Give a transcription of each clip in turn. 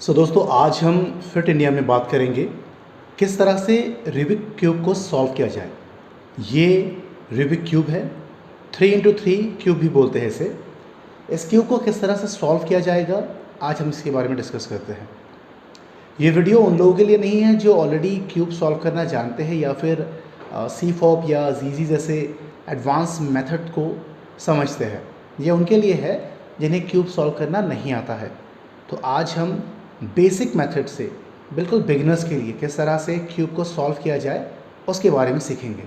दोस्तों आज हम फिट इंडिया में बात करेंगे किस तरह से रूबिक क्यूब को सॉल्व किया जाए। ये रूबिक क्यूब है, 3x3 क्यूब भी बोलते हैं इसे। इस क्यूब को किस तरह से सॉल्व किया जाएगा आज हम इसके बारे में डिस्कस करते हैं। ये वीडियो उन लोगों के लिए नहीं है जो ऑलरेडी क्यूब सॉल्व करना जानते हैं या फिर CFOP या ZZ जैसे एडवांस मेथड को समझते हैं। ये उनके लिए है जिन्हें क्यूब सॉल्व करना नहीं आता है। तो आज हम बेसिक मेथड से बिल्कुल बिगिनर्स के लिए किस तरह से क्यूब को सॉल्व किया जाए उसके बारे में सीखेंगे।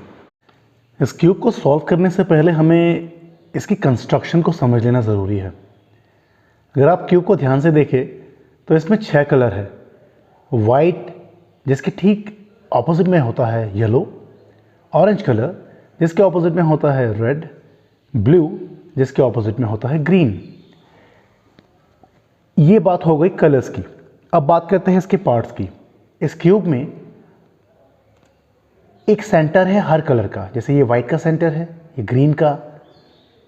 इस क्यूब को सॉल्व करने से पहले हमें इसकी कंस्ट्रक्शन को समझ लेना ज़रूरी है। अगर आप क्यूब को ध्यान से देखें तो इसमें 6 कलर है। वाइट जिसके ठीक ऑपोजिट में होता है येलो, ऑरेंज कलर जिसके ऑपोजिट में होता है रेड, ब्लू जिसके ऑपोजिट में होता है ग्रीन। ये बात हो गई कलर्स की। अब बात करते हैं इसके पार्ट्स की। इस क्यूब में एक सेंटर है हर कलर का, जैसे ये वाइट का सेंटर है, ये ग्रीन का,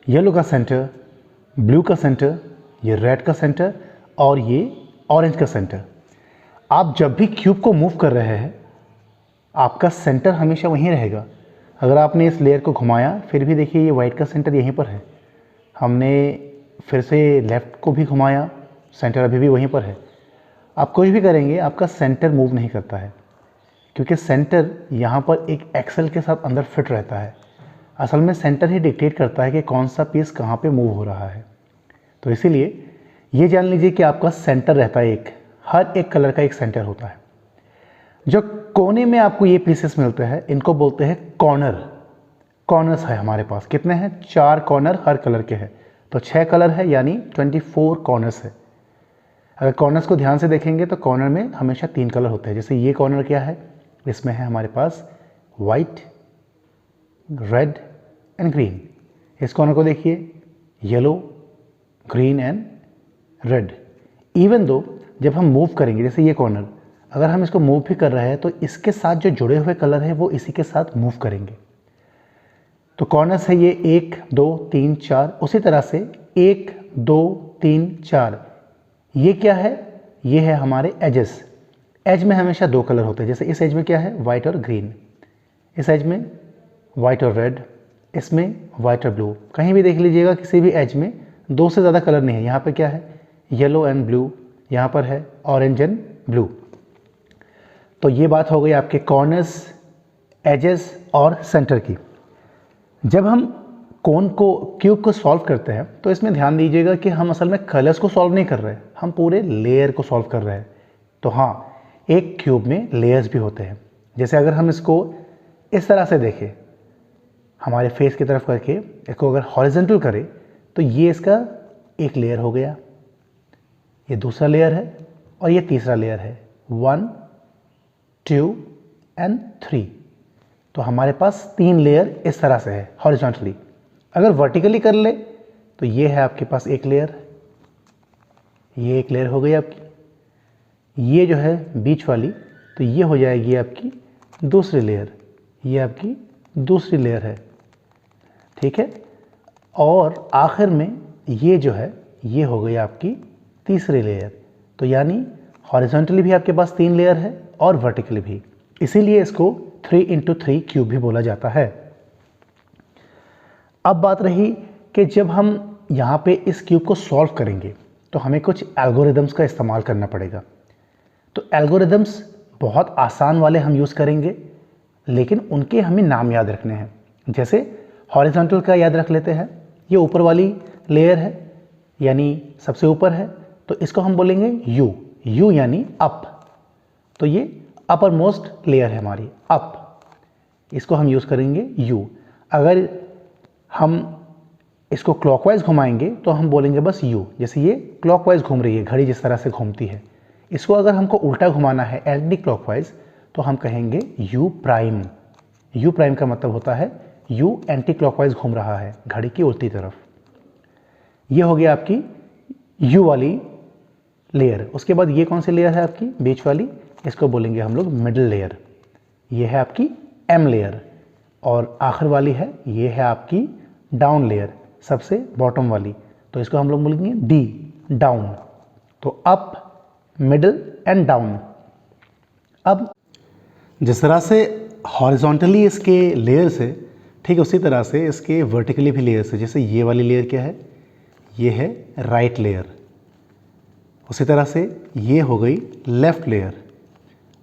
येलो का सेंटर, ब्लू का सेंटर, ये रेड का सेंटर और ये ऑरेंज का सेंटर। आप जब भी क्यूब को मूव कर रहे हैं आपका सेंटर हमेशा वहीं रहेगा। अगर आपने इस लेयर को घुमाया फिर भी देखिए ये वाइट का सेंटर यहीं पर है। हमने फिर से लेफ़्ट को भी घुमाया, सेंटर अभी भी वहीं पर है। आप कुछ भी करेंगे आपका सेंटर मूव नहीं करता है क्योंकि सेंटर यहाँ पर एक एक्सेल के साथ अंदर फिट रहता है। असल में सेंटर ही डिक्टेट करता है कि कौन सा पीस कहाँ पे मूव हो रहा है। तो इसीलिए ये जान लीजिए कि आपका सेंटर रहता है, हर एक कलर का एक सेंटर होता है। जो कोने में आपको ये पीसेस मिलते हैं इनको बोलते हैं कॉर्नर। कॉर्नर्स है हमारे पास, कितने हैं? 4 कॉर्नर हर कलर के हैं। तो 6 कलर है यानी 24 कॉर्नर्स है। अगर कॉर्नर्स को ध्यान से देखेंगे तो कॉर्नर में हमेशा 3 कलर होते हैं। जैसे ये कॉर्नर क्या है, इसमें है हमारे पास वाइट, रेड एंड ग्रीन। इस कॉर्नर को देखिए, yellow, green and red. Even though जब हम मूव करेंगे, जैसे ये कॉर्नर अगर हम इसको मूव भी कर रहे हैं तो इसके साथ जो जुड़े हुए कलर हैं वो इसी के साथ मूव करेंगे। तो कॉर्नर्स है ये 1 2 3 4। उसी तरह से 1 2 3 4 ये क्या है? ये है हमारे एजेस। एज में हमेशा 2 कलर होते हैं। जैसे इस एज में क्या है? वाइट और ग्रीन। इस एज में वाइट और रेड, इसमें वाइट और ब्लू। कहीं भी देख लीजिएगा किसी भी एज में 2 से ज़्यादा कलर नहीं है। यहाँ पे क्या है? Yellow and blue. यहाँ पर है ऑरेंज एंड ब्लू। तो ये बात हो गई आपके कॉर्नर्स, एजेस और सेंटर की। जब हम कोन को, क्यूब को सॉल्व करते हैं तो इसमें ध्यान दीजिएगा कि हम असल में कलर्स को सॉल्व नहीं कर रहे, हम पूरे लेयर को सॉल्व कर रहे हैं। तो हाँ, एक क्यूब में लेयर्स भी होते हैं। जैसे अगर हम इसको इस तरह से देखें, हमारे फेस की तरफ करके इसको अगर हॉरिजॉन्टल करें तो ये इसका एक लेयर हो गया, ये दूसरा लेयर है और ये तीसरा लेयर है। 1 2 एंड 3। तो हमारे पास 3 लेयर इस तरह से है हॉरिजॉन्टली। अगर वर्टिकली कर ले तो ये है आपके पास एक लेयर, ये एक लेयर हो गई आपकी। ये जो है बीच वाली तो ये हो जाएगी आपकी दूसरी लेयर, ये आपकी दूसरी लेयर है, ठीक है। और आखिर में ये जो है ये हो गई आपकी तीसरी लेयर। तो यानी हॉरिजॉन्टली भी आपके पास 3 लेयर है और वर्टिकली भी। इसीलिए इसको 3x3 क्यूब भी बोला जाता है। अब बात रही कि जब हम यहाँ पे इस क्यूब को सॉल्व करेंगे तो हमें कुछ एल्गोरिदम्स का इस्तेमाल करना पड़ेगा। तो एल्गोरिदम्स बहुत आसान वाले हम यूज़ करेंगे, लेकिन उनके हमें नाम याद रखने हैं। जैसे हॉरिजॉन्टल का याद रख लेते हैं, ये ऊपर वाली लेयर है यानी सबसे ऊपर है, तो इसको हम बोलेंगे यू। यू यानी अप, तो ये अपर मोस्ट लेयर है हमारी, अप। इसको हम यूज़ करेंगे यू। अगर हम इसको क्लॉकवाइज घुमाएंगे तो हम बोलेंगे बस यू। जैसे ये क्लॉकवाइज घूम रही है, घड़ी जिस तरह से घूमती है। इसको अगर हमको उल्टा घुमाना है एंटी क्लॉकवाइज तो हम कहेंगे यू प्राइम। यू प्राइम का मतलब होता है यू एंटी क्लॉकवाइज घूम रहा है, घड़ी की उल्टी तरफ। ये हो गया आपकी यू वाली लेयर। उसके बाद ये कौन सी लेयर है आपकी? बीच वाली। इसको बोलेंगे हम लोग मिडिल लेयर। ये है आपकी एम लेयर। और आखिर वाली है, ये है आपकी डाउन लेयर, सबसे बॉटम वाली। तो इसको हम लोग बोलेंगे डी, डाउन। तो अप, मिडल एंड डाउन। अब जिस तरह से हॉरिजॉन्टली इसके लेयर्स है, ठीक उसी तरह से इसके वर्टिकली भी लेयर्स है। जैसे ये वाली लेयर क्या है, ये है राइट लेयर, उसी तरह से ये हो गई लेफ़्ट लेयर,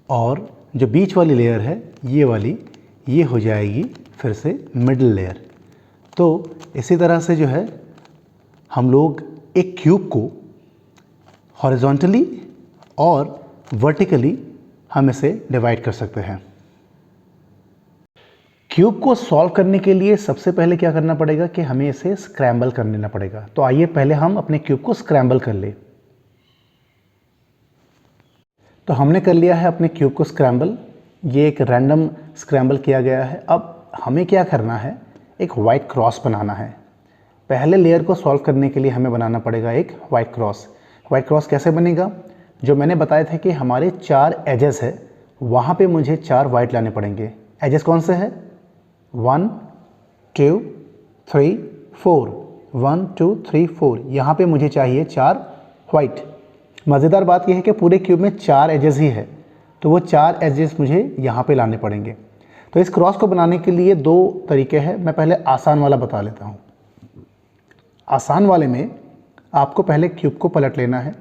और जो बीच वाली लेयर है ये वाली, ये हो जाएगी फिर से मिडल लेयर। तो इसी तरह से जो है हम लोग एक क्यूब को हॉरिजॉन्टली और वर्टिकली हम इसे डिवाइड कर सकते हैं। क्यूब को सॉल्व करने के लिए सबसे पहले क्या करना पड़ेगा कि हमें इसे स्क्रैम्बल कर लेना पड़ेगा। तो आइए पहले हम अपने क्यूब को स्क्रैम्बल कर ले। तो हमने कर लिया है अपने क्यूब को स्क्रैम्बल। ये एक रैंडम स्क्रैम्बल किया गया है। अब हमें क्या करना है, एक वाइट क्रॉस बनाना है। पहले लेयर को सॉल्व करने के लिए हमें बनाना पड़ेगा एक वाइट क्रॉस। वाइट क्रॉस कैसे बनेगा, जो मैंने बताया था कि हमारे 4 एजेस है, वहाँ पे मुझे 4 वाइट लाने पड़ेंगे। एजेस कौन से हैं, 1 2 3 4, 1 2 3 4, यहाँ पे मुझे चाहिए 4 वाइट। मज़ेदार बात यह है कि पूरे क्यूब में 4 एजेस ही है, तो वो 4 एजेस मुझे यहाँ पे लाने पड़ेंगे। तो इस क्रॉस को बनाने के लिए 2 तरीके हैं। मैं पहले आसान वाला बता लेता हूँ। आसान वाले में आपको पहले क्यूब को पलट लेना है,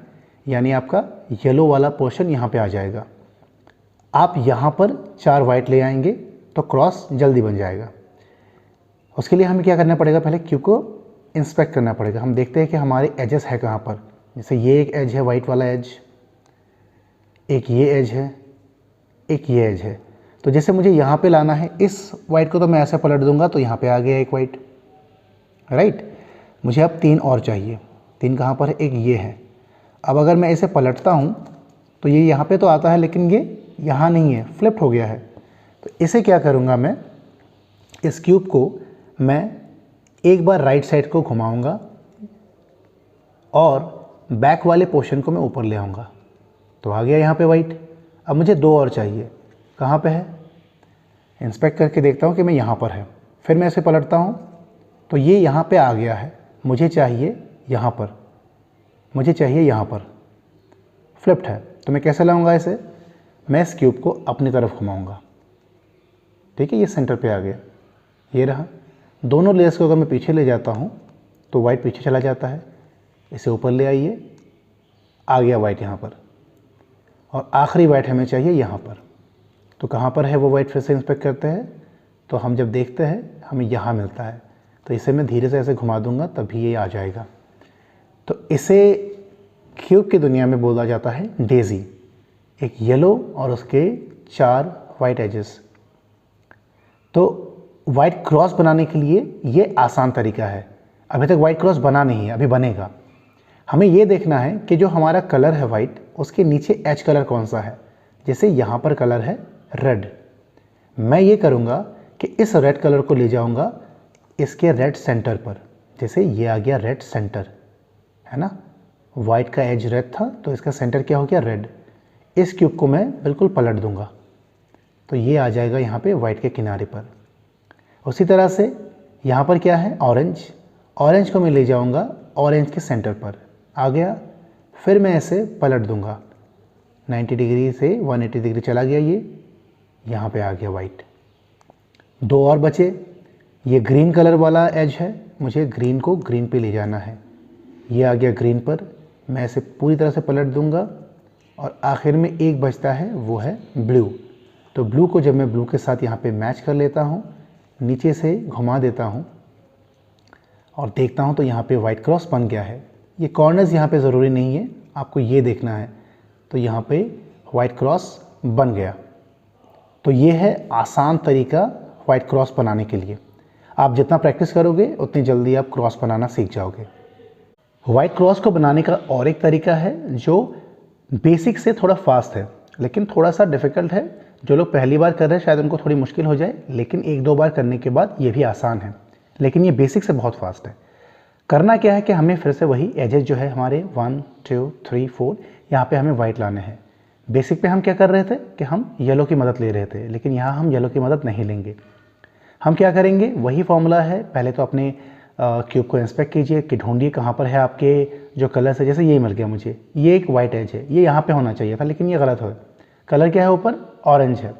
यानी आपका येलो वाला पोर्शन यहाँ पे आ जाएगा। आप यहाँ पर 4 वाइट ले आएंगे तो क्रॉस जल्दी बन जाएगा। उसके लिए हमें क्या करना पड़ेगा, पहले क्यूब को इंस्पेक्ट करना पड़ेगा। हम देखते हैं कि हमारे एजेस है कहाँ पर। जैसे ये एक एज है, वाइट वाला एज, एक ये एज है, एक ये एज है। तो जैसे मुझे यहाँ पे लाना है, इस वाइट को तो मैं ऐसे पलट दूंगा तो यहाँ पे आ गया एक वाइट, राइट। मुझे अब 3 और चाहिए। 3 कहाँ पर है, एक ये है। अब अगर मैं इसे पलटता हूँ तो ये यहाँ पे तो आता है, लेकिन ये यहाँ नहीं है, फ्लिप्ड हो गया है। तो इसे क्या करूँगा, मैं इस क्यूब को मैं एक बार राइट साइड को घुमाऊँगा और बैक वाले पोर्शन को मैं ऊपर ले आऊँगा, तो आ गया यहाँ पे वाइट। अब मुझे 2 और चाहिए। कहाँ पे है, इंस्पेक्ट करके देखता हूँ कि मैं यहाँ पर है। फिर मैं इसे पलटता हूँ तो ये यहाँ पे आ गया है। मुझे चाहिए यहाँ पर, मुझे चाहिए यहाँ पर, फ्लिप्ड है। तो मैं कैसे लाऊंगा इसे, मैं इस क्यूब को अपनी तरफ घुमाऊंगा, ठीक है। ये सेंटर पे आ गया, ये रहा। दोनों लेयर्स को अगर मैं पीछे ले जाता हूँ तो वाइट पीछे चला जाता है। इसे ऊपर ले आइए, आ गया वाइट यहाँ पर, और आखिरी वाइट हमें चाहिए यहाँ पर। तो कहाँ पर है वो वाइट, फिर से इंस्पेक्ट करते हैं। तो हम जब देखते हैं हमें यहाँ मिलता है। तो इसे मैं धीरे से ऐसे घुमा दूंगा तभी ये आ जाएगा। तो इसे क्यूब की दुनिया में बोला जाता है डेज़ी, एक येलो और उसके 4 वाइट एजेस। तो वाइट क्रॉस बनाने के लिए ये आसान तरीका है। अभी तक वाइट क्रॉस बना नहीं है, अभी बनेगा। हमें ये देखना है कि जो हमारा कलर है वाइट, उसके नीचे एज कलर कौन सा है। जैसे यहाँ पर कलर है रेड, मैं ये करूँगा कि इस रेड कलर को ले जाऊँगा इसके रेड सेंटर पर। जैसे ये आ गया रेड सेंटर, है ना। वाइट का एज रेड था तो इसका सेंटर क्या हो गया, रेड। इस क्यूब को मैं बिल्कुल पलट दूंगा तो ये आ जाएगा यहाँ पे वाइट के किनारे पर। उसी तरह से यहाँ पर क्या है, ऑरेंज। ऑरेंज को मैं ले जाऊँगा ऑरेंज के सेंटर पर, आ गया। फिर मैं इसे पलट दूंगा 90 डिग्री से 180 डिग्री चला गया, ये यहाँ पे आ गया वाइट। 2 और बचे। ये ग्रीन कलर वाला एज है, मुझे ग्रीन को ग्रीन पे ले जाना है। ये आ गया ग्रीन पर, मैं इसे पूरी तरह से पलट दूंगा और आखिर में एक बचता है, वो है ब्लू। तो ब्लू को जब मैं ब्लू के साथ यहाँ पे मैच कर लेता हूँ, नीचे से घुमा देता हूँ और देखता हूँ तो यहाँ पे वाइट क्रॉस बन गया है। ये कॉर्नर्स यहाँ पे ज़रूरी नहीं है, आपको ये देखना है। तो यहाँ पे वाइट क्रॉस बन गया। तो ये है आसान तरीका वाइट क्रॉस बनाने के लिए। आप जितना प्रैक्टिस करोगे उतनी जल्दी आप क्रॉस बनाना सीख जाओगे। वाइट क्रॉस को बनाने का और एक तरीका है जो बेसिक से थोड़ा फास्ट है, लेकिन थोड़ा सा डिफ़िकल्ट है। जो लोग पहली बार कर रहे हैं शायद उनको थोड़ी मुश्किल हो जाए, लेकिन 1-2 बार करने के बाद ये भी आसान है। लेकिन ये बेसिक से बहुत फास्ट है। करना क्या है कि हमें फिर से वही एजेस जो है हमारे 1 2 3 4 यहाँ पे हमें वाइट लाने हैं। बेसिक पे हम क्या कर रहे थे कि हम येलो की मदद ले रहे थे, लेकिन यहाँ हम येलो की मदद नहीं लेंगे। हम क्या करेंगे, वही फॉर्मूला है। पहले तो अपने क्यूब को इंस्पेक्ट कीजिए कि ढूंढिए कहाँ पर है आपके जो कलर्स है। जैसे ये मिल गया मुझे, ये एक वाइट एज है, ये यहाँ पे होना चाहिए था लेकिन ये गलत है। कलर क्या है ऊपर? ऑरेंज है।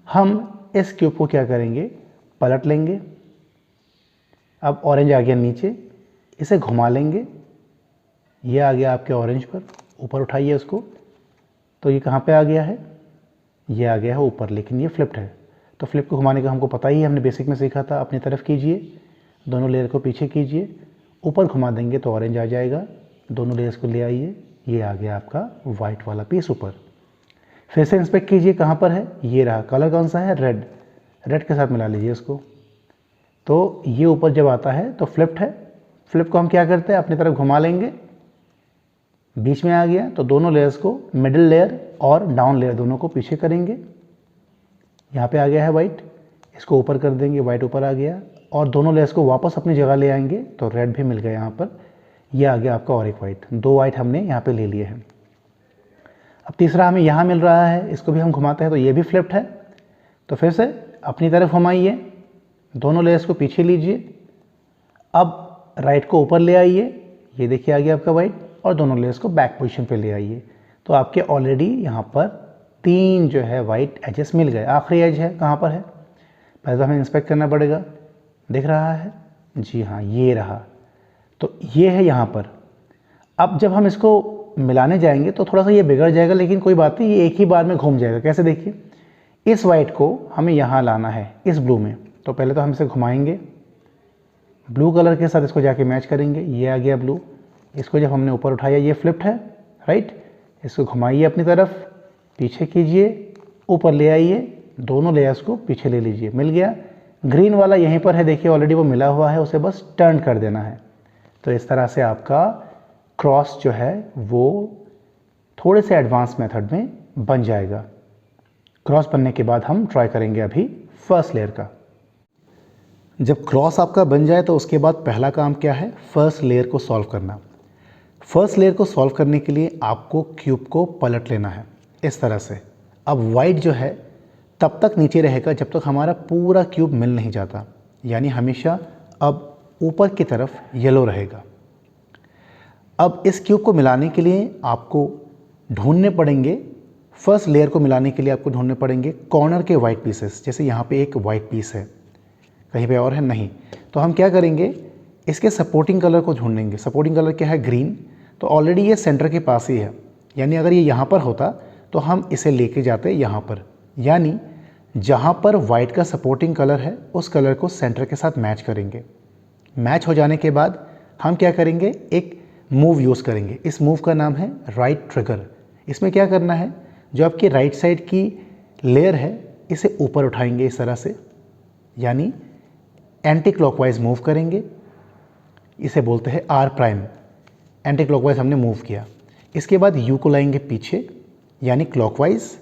हम इस क्यूब को क्या करेंगे, पलट लेंगे। अब ऑरेंज आ गया नीचे, इसे घुमा लेंगे, ये आ गया आपके ऑरेंज पर। ऊपर उठाइए उसको, तो ये कहाँ पे आ गया है? ये आ गया है ऊपर, लेकिन ये फ्लिप्ड है। तो फ्लिप को घुमाने का हमको पता ही है, हमने बेसिक में सीखा था। अपनी तरफ कीजिए, दोनों लेयर को पीछे कीजिए, ऊपर घुमा देंगे तो ऑरेंज आ जाएगा। दोनों लेयर्स को ले आइए, ये आ गया आपका वाइट वाला पीस ऊपर। फिर से इंस्पेक्ट कीजिए कहाँ पर है, ये रहा। कलर कौन सा है? रेड। रेड के साथ मिला लीजिए उसको। तो ये ऊपर जब आता है तो फ्लिप्ड है। फ्लिप को हम क्या करते हैं, अपनी तरफ घुमा लेंगे, बीच में आ गया तो दोनों लेयर्स को, मिडिल लेयर और डाउन लेयर दोनों को पीछे करेंगे। यहाँ पे आ गया है वाइट, इसको ऊपर कर देंगे, वाइट ऊपर आ गया। और दोनों लेयर्स को वापस अपनी जगह ले आएंगे तो रेड भी मिल गया यहाँ पर। ये आ गया आपका और एक वाइट। 2 वाइट हमने यहाँ पे ले लिए हैं। अब तीसरा हमें यहाँ मिल रहा है, इसको भी हम घुमाते हैं तो ये भी फ्लिप्ड है। तो फिर से अपनी तरफ घुमाइए, दोनों लेयर्स को पीछे लीजिए। अब राइट को ऊपर ले आइए, ये देखिए आ गया आपका वाइट। और दोनों लेयर्स को बैक पोजीशन पे ले आइए। तो आपके ऑलरेडी यहाँ पर 3 जो है वाइट एजेस मिल गए। आखिरी एज है कहाँ पर है, पहले तो हमें इंस्पेक्ट करना पड़ेगा। दिख रहा है? जी हाँ, ये रहा। तो ये है यहाँ पर। अब जब हम इसको मिलाने जाएंगे तो थोड़ा सा ये बिगड़ जाएगा, लेकिन कोई बात नहीं, ये एक ही बार में घूम जाएगा। कैसे? देखिए, इस वाइट को हमें यहाँ लाना है, इस ब्लू में। तो पहले तो हम इसे घुमाएंगे, ब्लू कलर के साथ इसको जाके मैच करेंगे। ये आ गया ब्लू। इसको जब हमने ऊपर उठाया, ये फ्लिप्ड है, राइट। इसको घुमाइए अपनी तरफ, पीछे कीजिए, ऊपर ले आइए, दोनों लेयर्स को पीछे ले लीजिए। मिल गया। ग्रीन वाला यहीं पर है, देखिए ऑलरेडी वो मिला हुआ है, उसे बस टर्न कर देना है। तो इस तरह से आपका क्रॉस जो है वो थोड़े से एडवांस मेथड में बन जाएगा। क्रॉस बनने के बाद हम ट्राई करेंगे अभी फर्स्ट लेयर का। जब क्रॉस आपका बन जाए तो उसके बाद पहला काम क्या है, फर्स्ट लेयर को सॉल्व करना। फर्स्ट लेयर को सॉल्व करने के लिए आपको क्यूब को पलट लेना है इस तरह से। अब वाइट जो है तब तक नीचे रहेगा जब तक हमारा पूरा क्यूब मिल नहीं जाता, यानी हमेशा अब ऊपर की तरफ येलो रहेगा। अब इस क्यूब को मिलाने के लिए आपको ढूंढने पड़ेंगे, फर्स्ट लेयर को मिलाने के लिए आपको ढूंढने पड़ेंगे कॉर्नर के वाइट पीसेस। जैसे यहाँ पे एक वाइट पीस है, कहीं पे और है नहीं, तो हम क्या करेंगे, इसके सपोर्टिंग कलर को ढूंढेंगे। सपोर्टिंग कलर क्या है? ग्रीन। तो ऑलरेडी ये सेंटर के पास ही है, यानी अगर ये यहाँ पर होता तो हम इसे लेके जाते यहाँ पर, यानी जहाँ पर वाइट का सपोर्टिंग कलर है उस कलर को सेंटर के साथ मैच करेंगे। मैच हो जाने के बाद हम क्या करेंगे, एक मूव यूज़ करेंगे। इस मूव का नाम है राइट ट्रिगर। इसमें क्या करना है, जो आपकी राइट साइड की लेयर है इसे ऊपर उठाएंगे इस तरह से, यानी एंटी क्लॉकवाइज मूव करेंगे। इसे बोलते हैं आर प्राइम। एंटी क्लॉकवाइज हमने मूव किया। इसके बाद यू को लाएंगे पीछे, यानी क्लॉकवाइज,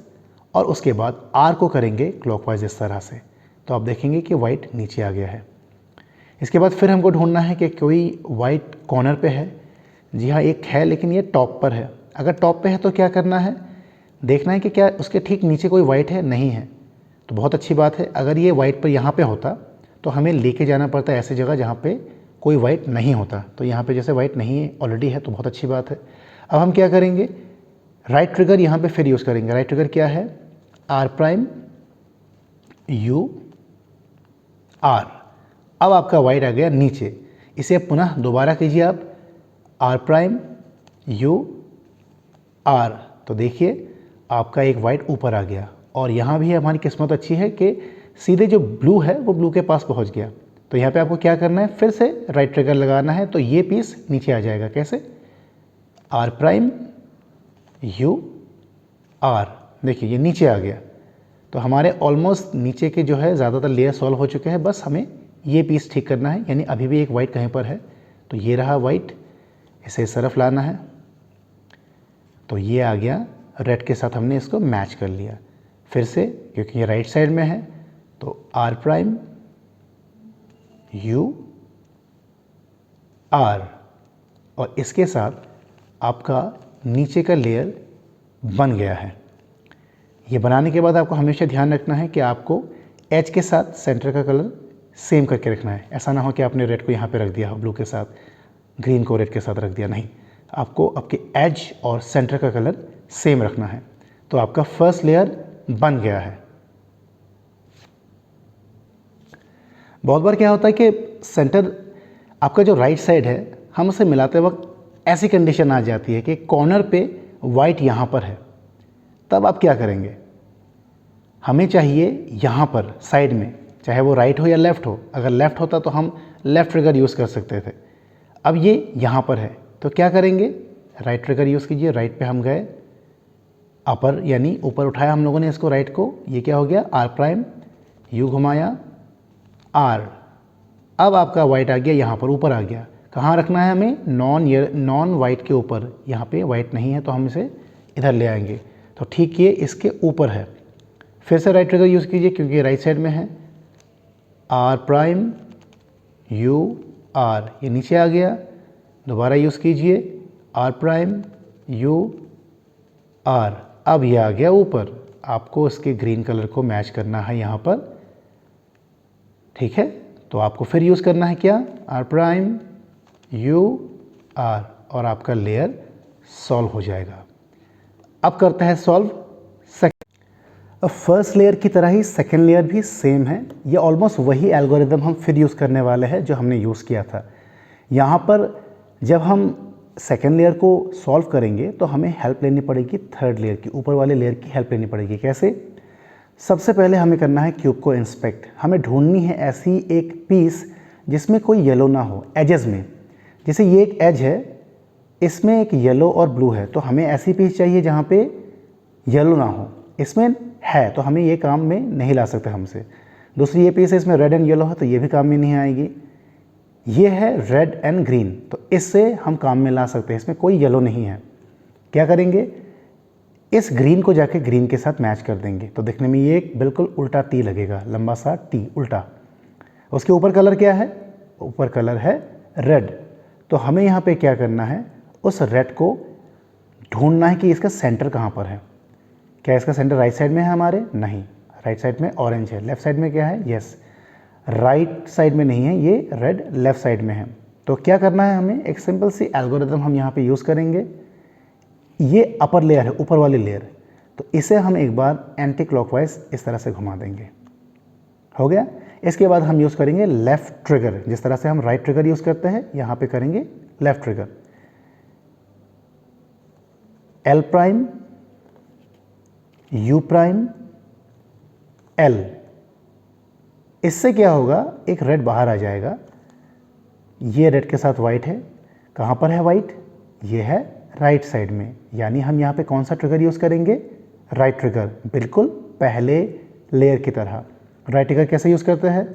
और उसके बाद आर को करेंगे क्लॉकवाइज इस तरह से। तो आप देखेंगे कि वाइट नीचे आ गया है। इसके बाद फिर हमको ढूंढना है कि कोई वाइट कॉर्नर पे है। जी हाँ, एक है, लेकिन ये टॉप पर है। अगर टॉप पे है तो क्या करना है, देखना है कि क्या उसके ठीक नीचे कोई वाइट है, नहीं है तो बहुत अच्छी बात है। अगर ये वाइट पर यहाँ पे होता तो हमें लेके जाना पड़ता है ऐसी जगह जहाँ पे कोई वाइट नहीं होता। तो यहाँ पे जैसे वाइट नहीं है, ऑलरेडी है, तो बहुत अच्छी बात है। अब हम क्या करेंगे, राइट ट्रिगर यहाँ पे फिर यूज़ करेंगे। राइट ट्रिगर क्या है, आर प्राइम यू आर। अब आपका वाइट आ गया नीचे। इसे पुनः दोबारा कीजिए आप, आर प्राइम यू आर। तो देखिए आपका एक वाइट ऊपर आ गया। और यहाँ भी हमारी किस्मत अच्छी है कि सीधे जो ब्लू है वो ब्लू के पास पहुँच गया। तो यहाँ पे आपको क्या करना है, फिर से राइट ट्रिगर लगाना है, तो ये पीस नीचे आ जाएगा। कैसे, आर प्राइम यू आर। देखिए ये नीचे आ गया। तो हमारे ऑलमोस्ट नीचे के जो है ज़्यादातर लेयर सॉल्व हो चुके हैं, बस हमें ये पीस ठीक करना है। यानी अभी भी एक वाइट कहीं पर है, तो ये रहा वाइट, इसे इस तरफ लाना है। तो ये आ गया, रेड के साथ हमने इसको मैच कर लिया। फिर से क्योंकि ये राइट साइड में है तो आर प्राइम यू आर, और इसके साथ आपका नीचे का लेयर बन गया है। ये बनाने के बाद आपको हमेशा ध्यान रखना है कि आपको एज के साथ सेंटर का कलर सेम करके रखना है। ऐसा ना हो कि आपने रेड को यहाँ पे रख दिया हो ब्लू के साथ, ग्रीन को रेड के साथ रख दिया, नहीं, आपको आपके एज और सेंटर का कलर सेम रखना है। तो आपका फर्स्ट लेयर बन गया है। बहुत बार क्या होता है कि सेंटर आपका जो राइट साइड है, हम उसे मिलाते वक्त ऐसी कंडीशन आ जाती है कि कॉर्नर पे वाइट यहाँ पर है, तब आप क्या करेंगे, हमें चाहिए यहाँ पर साइड में, चाहे वो राइट हो या लेफ़्ट हो। अगर लेफ़्ट होता तो हम लेफ़्ट ट्रिगर यूज़ कर सकते थे। अब ये यहाँ पर है तो क्या करेंगे, राइट ट्रिगर यूज़ कीजिए। राइट पे हम गए, अपर यानी ऊपर उठाया हम लोगों ने इसको, राइट को, ये क्या हो गया आर प्राइम, यू घुमाया आर। अब आपका वाइट आ गया यहाँ पर, ऊपर आ गया। कहाँ रखना है हमें, नॉन वाइट के ऊपर। यहाँ पे वाइट नहीं है तो हम इसे इधर ले आएंगे। तो ठीक ये इसके ऊपर है। फिर से राइट ट्रिगर यूज़ कीजिए क्योंकि राइट साइड में है, आर प्राइम यू आर, ये नीचे आ गया। दोबारा यूज़ कीजिए, आर प्राइम यू आर, अब ये आ गया ऊपर। आपको इसके ग्रीन कलर को मैच करना है यहाँ पर, ठीक है। तो आपको फिर यूज़ करना है क्या, आर प्राइम यू आर, और आपका लेयर सॉल्व हो जाएगा। अब करते हैं सॉल्व अब फर्स्ट लेयर की तरह ही सेकेंड लेयर भी सेम है। ये ऑलमोस्ट वही एल्गोरिदम हम फिर यूज़ करने वाले हैं जो हमने यूज़ किया था। यहाँ पर जब हम सेकेंड लेयर को सॉल्व करेंगे तो हमें हेल्प लेनी पड़ेगी थर्ड लेयर की, ऊपर वाले लेयर की हेल्प लेनी पड़ेगी। कैसे, सबसे पहले हमें करना है क्यूब को इंस्पेक्ट। हमें ढूंढनी है ऐसी एक पीस जिसमें कोई येलो ना हो एजेस में। जैसे ये एक एज है, इसमें एक येलो और ब्लू है, तो हमें ऐसी पीस चाहिए जहाँ पे येलो ना हो। इसमें है तो हमें ये काम में नहीं ला सकते हमसे। दूसरी ये पीस है, इसमें रेड एंड येलो है, तो ये भी काम में नहीं आएगी। ये है रेड एंड ग्रीन, तो इससे हम काम में ला सकते हैं। इसमें कोई येलो नहीं है। क्या करेंगे, इस ग्रीन को जाके ग्रीन के साथ मैच कर देंगे, तो देखने में ये एक बिल्कुल उल्टा टी लगेगा, लंबा सा टी उल्टा। उसके ऊपर कलर क्या है, ऊपर कलर है रेड। तो हमें यहाँ पे क्या करना है, उस रेड को ढूंढना है कि इसका सेंटर कहाँ पर है। क्या इसका सेंटर राइट साइड में है हमारे, नहीं, राइट साइड में ऑरेंज है। लेफ्ट साइड में क्या है, यस, राइट साइड में नहीं है, ये रेड लेफ्ट साइड में है। तो क्या करना है हमें, एक सिंपल सी एल्गोरिदम हम यहाँ पे यूज़ करेंगे। ये अपर लेयर है, ऊपर वाली लेयर, तो इसे हम एक बार एंटी क्लॉकवाइज इस तरह से घुमा देंगे। हो गया। इसके बाद हम यूज़ करेंगे लेफ़्ट ट्रिगर। जिस तरह से हम राइट ट्रिगर यूज़ करते हैं, यहाँ पे करेंगे left trigger. L prime you prime L, इससे क्या होगा, एक रेड बाहर आ जाएगा। ये रेड के साथ वाइट है, कहाँ पर है वाइट, ये है राइट साइड में, यानी हम यहाँ पे कौन सा ट्रिगर यूज़ करेंगे, राइट ट्रिगर, बिल्कुल पहले लेयर की तरह। राइट ट्रिगर कैसे यूज़ करते हैं,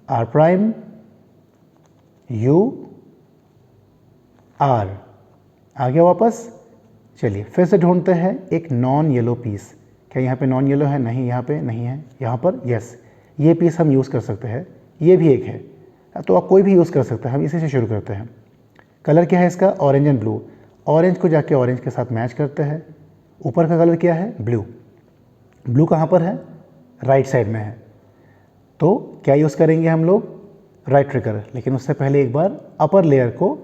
आर प्राइम यू आर, आ गया वापस। चलिए फिर से ढूंढते हैं एक नॉन येलो पीस। क्या यहाँ पे नॉन येलो है, नहीं, यहाँ पे नहीं है, यहाँ पर यस, ये पीस हम यूज़ कर सकते हैं। ये भी एक है, तो आप कोई भी यूज़ कर सकते हैं। हम इसी से शुरू करते हैं। कलर क्या है इसका, ऑरेंज एंड ब्लू। ऑरेंज को जाके ऑरेंज के साथ मैच करते हैं। ऊपर का कलर क्या है, ब्लू। ब्लू कहाँ पर है, राइट साइड में है। तो क्या यूज़ करेंगे हम लोग, राइट ट्रिगर। लेकिन उससे पहले एक बार अपर लेयर को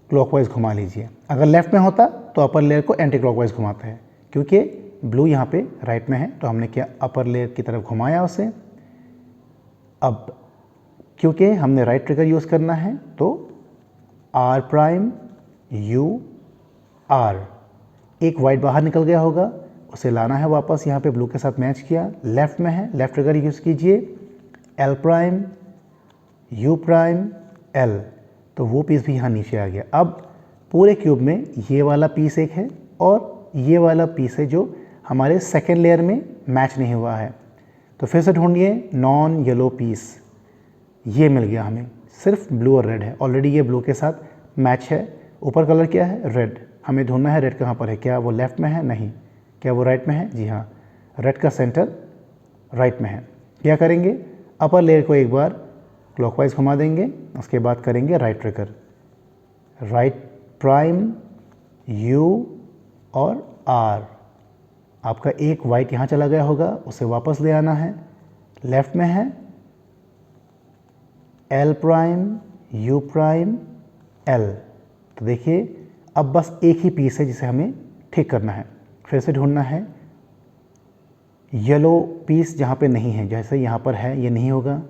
क्लॉकवाइज घुमा लीजिए। अगर लेफ्ट में होता तो अपर लेयर को एंटी क्लॉकवाइज घुमाते हैं, क्योंकि ब्लू यहाँ पे राइट में है, तो हमने क्या अपर लेयर की तरफ घुमाया उसे। अब क्योंकि हमने राइट ट्रिगर यूज़ करना है, तो आर प्राइम यू आर, एक वाइट बाहर निकल गया होगा, उसे लाना है वापस। यहाँ पे ब्लू के साथ मैच किया, लेफ्ट में है, लेफ्ट ट्रिगर यूज़ कीजिए। L prime you prime L, तो वो पीस भी यहाँ नीचे आ गया। अब पूरे क्यूब में ये वाला पीस एक है और ये वाला पीस है जो हमारे सेकेंड लेयर में मैच नहीं हुआ है। तो फिर से ढूंढिए नॉन येलो पीस, ये मिल गया हमें, सिर्फ ब्लू और रेड है। ऑलरेडी ये ब्लू के साथ मैच है। ऊपर कलर क्या है, रेड। हमें ढूंढना है रेड कहाँ पर है, क्या वो लेफ्ट में है, नहीं। क्या वो राइट में है, जी हाँ, रेड का सेंटर राइट में है। क्या करेंगे, अपर लेयर को एक बार क्लॉकवाइज घुमा देंगे, उसके बाद करेंगे right trigger. Right prime you और आर। आपका एक वाइट यहाँ चला गया होगा, उसे वापस ले आना है। लेफ्ट में है, L prime, you prime, L. तो देखिए अब बस एक ही पीस है जिसे हमें ठीक करना है। फिर से ढूंढना है येलो पीस जहाँ पे नहीं है, जैसे यहाँ पर है ये नहीं होगा,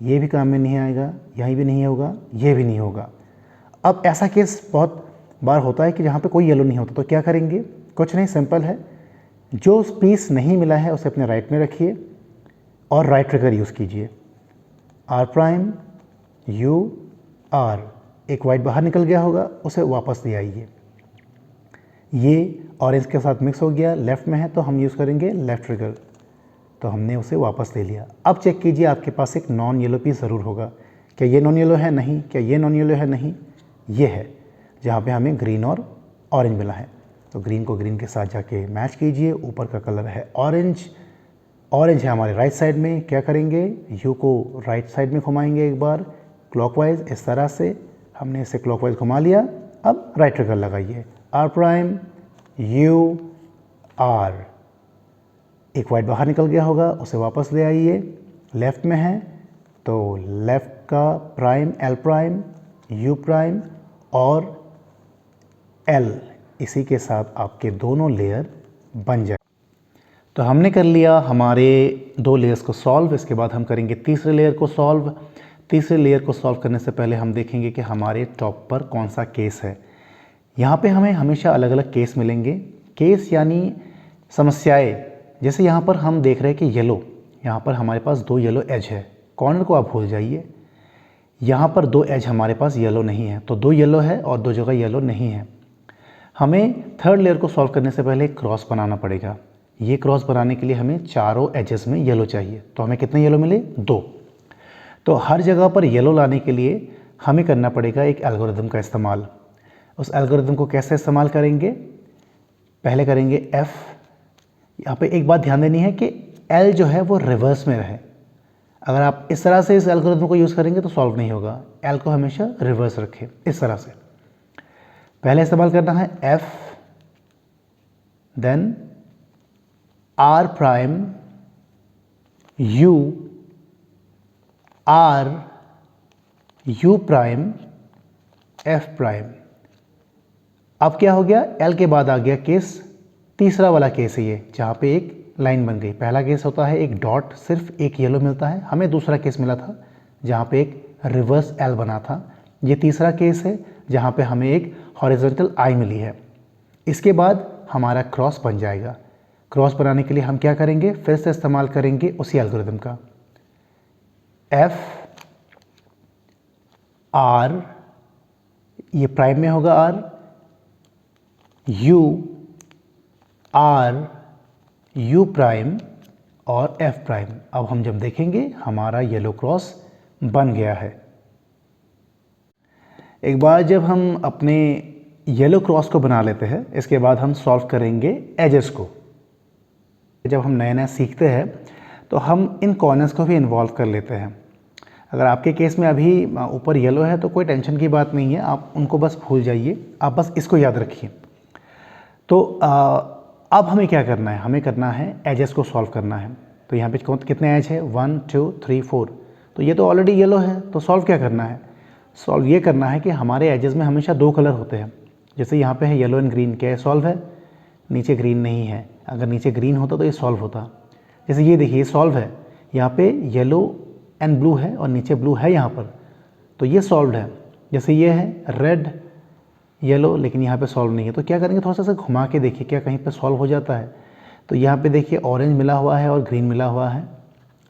ये भी काम में नहीं आएगा, यहीं भी नहीं होगा, ये भी नहीं होगा। अब ऐसा केस बहुत बार होता है कि जहाँ पे कोई येलो नहीं होता, तो क्या करेंगे? कुछ नहीं, सिंपल है, जो पीस नहीं मिला है उसे अपने राइट में रखिए और राइट ट्रिगर यूज़ कीजिए। आर प्राइम, यू, आर, एक वाइट बाहर निकल गया होगा, उसे वापस ले आइए। ये ऑरेंज के साथ मिक्स हो गया, लेफ़्ट में है तो हम यूज़ करेंगे लेफ़्ट ट्रिगर, तो हमने उसे वापस ले लिया। अब चेक कीजिए आपके पास एक नॉन येलो पीस ज़रूर होगा। क्या ये नॉन येलो है? नहीं। क्या ये नॉन येलो है? नहीं। ये है जहाँ पे हमें ग्रीन और ऑरेंज मिला है। तो ग्रीन को ग्रीन के साथ जाके मैच कीजिए। ऊपर का कलर है ऑरेंज, ऑरेंज है हमारे राइट साइड में। क्या करेंगे? यू को राइट साइड में घुमाएंगे एक बार क्लॉकवाइज, इस तरह से हमने इसे क्लॉकवाइज घुमा लिया। अब राइट ट्रिगर लगाइए, आर प्राइम, यू, आर, एक वाइट बाहर निकल गया होगा, उसे वापस ले आइए। लेफ़्ट में है तो लेफ़्ट का prime, L prime, you prime और एल, इसी के साथ आपके दोनों लेयर बन जाए। तो हमने कर लिया हमारे 2 लेयर्स को सॉल्व। इसके बाद हम करेंगे तीसरे लेयर को सॉल्व। तीसरे लेयर को सॉल्व करने से पहले हम देखेंगे कि हमारे टॉप पर कौन सा केस है। यहाँ पे हमें हमेशा अलग अलग केस मिलेंगे। केस यानी समस्याएं। जैसे यहाँ पर हम देख रहे हैं कि येलो, यहाँ पर हमारे पास 2 येलो एज है। कॉर्नर को आप भूल जाइए, यहाँ पर 2 एज हमारे पास येलो नहीं है, तो 2 येलो है और 2 जगह येलो नहीं है। हमें थर्ड लेयर को सॉल्व करने से पहले क्रॉस बनाना पड़ेगा। ये क्रॉस बनाने के लिए हमें चारों एजेस में येलो चाहिए। तो हमें कितने येलो मिले? 2। तो हर जगह पर येलो लाने के लिए हमें करना पड़ेगा एक एल्गोरिदम का इस्तेमाल। उस एल्गोरिदम को कैसे इस्तेमाल करेंगे? पहले करेंगे F। यहाँ पे एक बात ध्यान देनी है कि L जो है वो रिवर्स में रहे। अगर आप इस तरह से इस एल्गोरिदम को यूज़ करेंगे तो सॉल्व नहीं होगा। L को हमेशा रिवर्स रखें, इस तरह से। पहले इस्तेमाल करना है F, then R prime, U, R, U prime, F prime. अब क्या हो गया? L के बाद आ गया केस, तीसरा वाला केस है ये, जहाँ पे एक लाइन बन गई। पहला केस होता है एक डॉट, सिर्फ एक येलो मिलता है। हमें दूसरा केस मिला था जहाँ पे एक रिवर्स L बना था। ये तीसरा केस है जहाँ पे हमें एक हॉरिजॉन्टल I मिली है। इसके बाद हमारा क्रॉस बन जाएगा। क्रॉस बनाने के लिए हम क्या करेंगे? फिर से इस्तेमाल करेंगे उसी एल्गोरिदम का। F, R, ये प्राइम में होगा R, U, R, U prime और F प्राइम। अब हम जब देखेंगे हमारा येलो क्रॉस बन गया है। एक बार जब हम अपने येलो क्रॉस को बना लेते हैं, इसके बाद हम सॉल्व करेंगे एजेस को। जब हम नया नया सीखते हैं तो हम इन कॉर्नर्स को भी इन्वॉल्व कर लेते हैं। अगर आपके केस में अभी ऊपर येलो है तो कोई टेंशन की बात नहीं है, आप उनको बस भूल जाइए, आप बस इसको याद रखिए। तो अब हमें क्या करना है? हमें करना है एजेस को सॉल्व करना है। तो यहाँ पे कितने एज है? 1 2 3 4। तो ये तो ऑलरेडी येलो है, तो सॉल्व क्या करना है? सॉल्व ये करना है कि हमारे एजेस में हमेशा 2 कलर होते हैं। जैसे यहाँ पे है येलो एंड ग्रीन, क्या सॉल्व है? नीचे ग्रीन नहीं है। अगर नीचे ग्रीन होता तो ये सॉल्व होता। जैसे ये देखिए, ये सॉल्व है, यहाँ पे येलो एंड ब्लू है और नीचे ब्लू है यहाँ पर, तो ये सॉल्व है। जैसे ये है रेड येलो, लेकिन यहाँ पे सॉल्व नहीं है, तो क्या करेंगे? थोड़ा सा घुमा के देखिए क्या कहीं पे सॉल्व हो जाता है। तो यहाँ पे देखिए ऑरेंज मिला हुआ है और ग्रीन मिला हुआ है,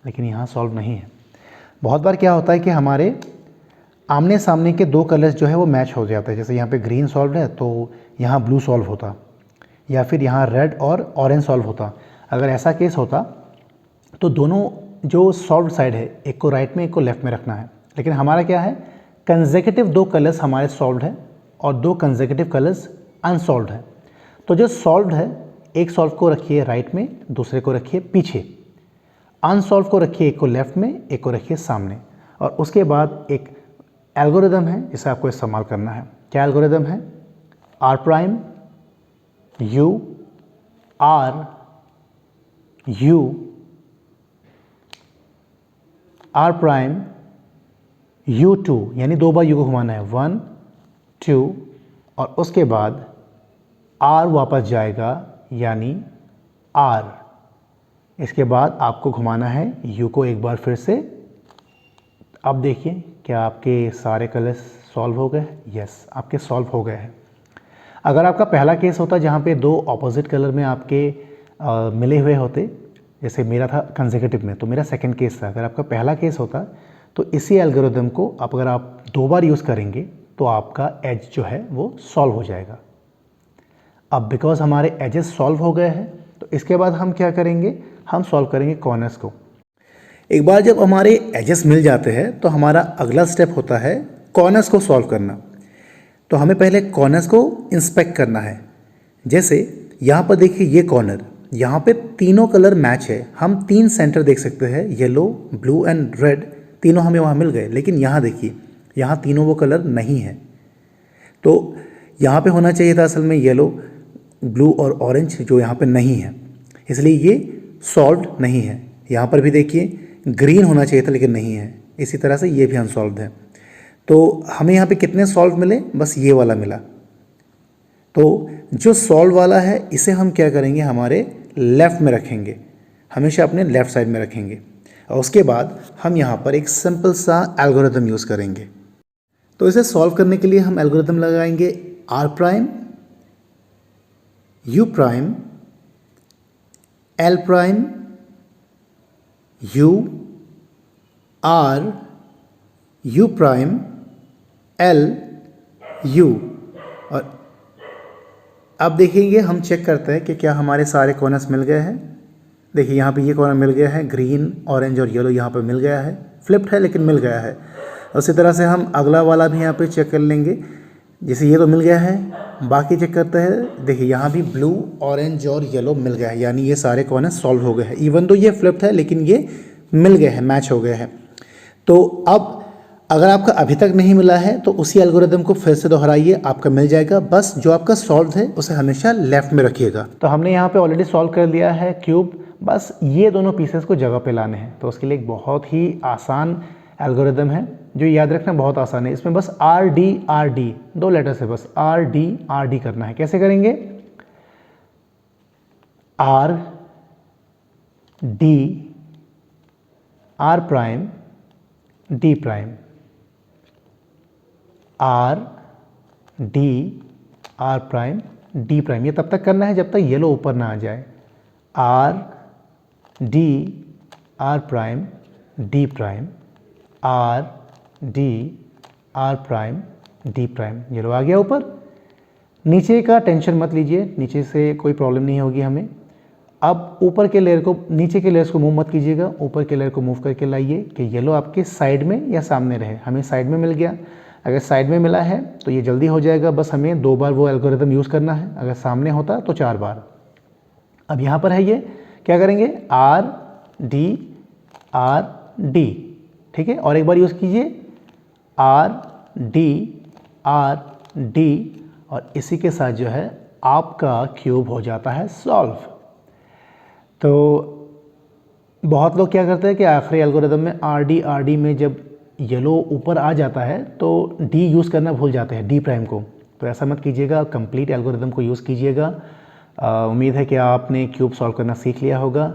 लेकिन यहाँ सॉल्व नहीं है। बहुत बार क्या होता है कि हमारे आमने सामने के 2 कलर्स जो है वो मैच हो जाते हैं। जैसे यहाँ पे ग्रीन सॉल्व है तो यहाँ ब्लू सॉल्व होता, या फिर यहाँ रेड और ऑरेंज सॉल्व होता। अगर ऐसा केस होता तो दोनों जो सॉल्व साइड है, एक को राइट में एक को लेफ्ट में रखना है। लेकिन हमारा क्या है? कंसेक्यूटिव 2 कलर्स हमारे सॉल्व है और 2 कंसेक्यूटिव कलर्स अनसॉल्व है। तो जो सॉल्व है, एक सॉल्व को रखिए राइट में, दूसरे को रखिए पीछे। अनसॉल्व को रखिए एक को लेफ्ट में, एक को रखिए सामने। और उसके बाद एक एल्गोरिदम है जिसे आपको इस्तेमाल करना है। क्या एल्गोरिदम है? R prime, U, R, U, R prime, U2 यानी 2 बार U को घुमाना है, 1 2 और उसके बाद R वापस जाएगा यानी R। इसके बाद आपको घुमाना है U को एक बार फिर से। अब देखिए क्या आपके सारे कलर्स सॉल्व हो गए? यस, आपके सॉल्व हो गए हैं। अगर आपका पहला केस होता जहाँ पे दो ऑपोजिट कलर में आपके मिले हुए होते, जैसे मेरा था कंसेक्यूटिव में, तो मेरा सेकंड केस था। अगर आपका पहला केस होता तो इसी एल्गोरिदम को अगर आप 2 बार यूज़ करेंगे तो आपका एज जो है वो सॉल्व हो जाएगा। अब बिकॉज हमारे एजेस सॉल्व हो गए हैं तो इसके बाद हम क्या करेंगे, हम सॉल्व करेंगे कॉर्नर्स को। एक बार जब हमारे एजेस मिल जाते हैं तो हमारा अगला स्टेप होता है कॉर्नर्स को सॉल्व करना। तो हमें पहले कॉर्नर्स को इंस्पेक्ट करना है। जैसे यहाँ पर देखिए ये कॉर्नर, यहाँ पे तीनों कलर मैच है। हम 3 सेंटर देख सकते हैं, येलो, ब्लू एंड रेड, तीनों हमें वहाँ मिल गए। लेकिन यहाँ देखिए, यहाँ तीनों वो कलर नहीं है। तो यहाँ पे होना चाहिए था असल में येलो, ब्लू और ऑरेंज, जो यहाँ पे नहीं है, इसलिए ये सॉल्व्ड नहीं है। यहाँ पर भी देखिए ग्रीन होना चाहिए था लेकिन नहीं है। इसी तरह से ये भी अनसॉल्व्ड है। तो हमें यहाँ पे कितने सॉल्व मिले? बस ये वाला मिला। तो जो सॉल्व वाला है इसे हम क्या करेंगे, हमारे लेफ़्ट में रखेंगे, हमेशा अपने लेफ़्ट साइड में रखेंगे। और उसके बाद हम यहाँ पर एक सिंपल सा एल्गोरिदम यूज़ करेंगे। तो इसे सॉल्व करने के लिए हम एल्गोरिदम लगाएंगे R prime, U prime, L prime, U, R, U prime, L, U। और अब देखेंगे, हम चेक करते हैं कि क्या हमारे सारे कॉर्नर्स मिल गए हैं। देखिए यहाँ पे ये कॉर्नर मिल गया है, ग्रीन, ऑरेंज और येलो यहाँ पे मिल गया है। फ्लिप्ड है लेकिन मिल गया है। उसी तरह से हम अगला वाला भी यहाँ पे चेक कर लेंगे। जैसे ये तो मिल गया है, बाकी चेक करते हैं। देखिए यहाँ भी ब्लू, ऑरेंज और येलो मिल गया है, यानी ये सारे कॉर्नर सॉल्व हो गए हैं। इवन तो ये फ्लिप्ड है लेकिन ये मिल गए हैं, मैच हो गए हैं। तो अब अगर आपका अभी तक नहीं मिला है तो उसी एल्गोरिदम को फिर से दोहराइए, आपका मिल जाएगा। बस जो आपका सॉल्व है उसे हमेशा लेफ्ट में रखिएगा। तो हमने यहाँ पे ऑलरेडी सॉल्व कर लिया है क्यूब, बस ये दोनों पीसेस को जगह पे लाने हैं। तो उसके लिए एक बहुत ही आसान एल्गोरिदम है जो याद रखना बहुत आसान है। इसमें बस R D 2 लेटर्स है, बस R D करना है। कैसे करेंगे? R D R prime D prime, R D R prime D prime. ये तब तक करना है जब तक येलो ऊपर ना आ जाए। R D R prime D prime, R D R prime D prime. Yellow आ गया ऊपर। नीचे का टेंशन मत लीजिए, नीचे से कोई प्रॉब्लम नहीं होगी हमें। अब ऊपर के लेयर को, नीचे के लेयर्स को मूव मत कीजिएगा, ऊपर के लेयर को मूव करके लाइए कि येलो आपके साइड में या सामने रहे। हमें साइड में मिल गया। अगर साइड में मिला है तो ये जल्दी हो जाएगा, बस हमें 2 बार वो एल्गोरिदम यूज़ करना है। अगर सामने होता तो 4 बार। अब यहाँ पर है ये, क्या करेंगे? R D, ठीक है। और एक बार यूज़ कीजिए R D, और इसी के साथ जो है आपका क्यूब हो जाता है सॉल्व। तो बहुत लोग क्या करते हैं कि आखिरी एल्गोरिदम में R D में जब येलो ऊपर आ जाता है तो D यूज़ करना भूल जाते हैं, D प्राइम को। तो ऐसा मत कीजिएगा, कंप्लीट एल्गोरिदम को यूज़ कीजिएगा। उम्मीद है कि आपने क्यूब सॉल्व करना सीख लिया होगा।